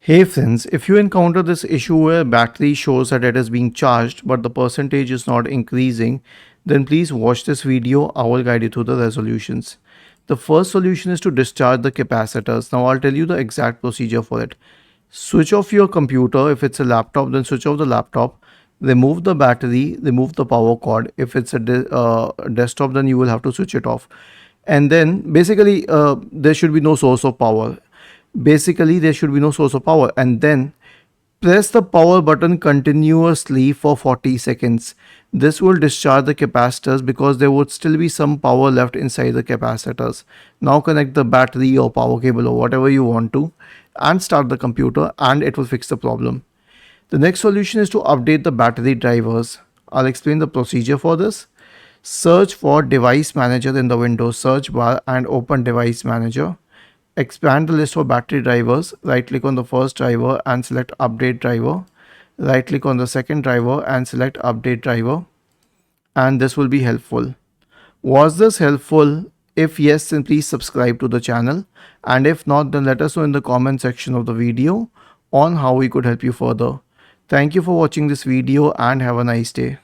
Hey friends, if you encounter this issue where battery shows that it is being charged but the percentage is not increasing, then please watch this video. I will guide you through the resolutions. The first solution is to discharge the capacitors. Now I'll tell you the exact procedure for it. Switch off your computer. If it's a laptop, then switch off the laptop. Remove the battery, remove the power cord. If it's a desktop, then you will have to switch it off. And then basically there should be no source of power. There should be no source of power, and then press the power button continuously for 40 seconds. This will discharge the capacitors because there would still be some power left inside the capacitors. Now connect the battery or power cable or whatever you want to and start the computer, and it will fix the problem. The next solution is to update the battery drivers. I'll explain the procedure for this. Search for Device Manager in the Windows search bar and open Device Manager. Expand the list for battery drivers. Right click on the first driver and select update driver. Right click on the second driver and select update driver. And this will be helpful. Was this helpful? If yes, then please subscribe to the channel. And if not, then let us know in the comment section of the video on how we could help you further. Thank you for watching this video and have a nice day.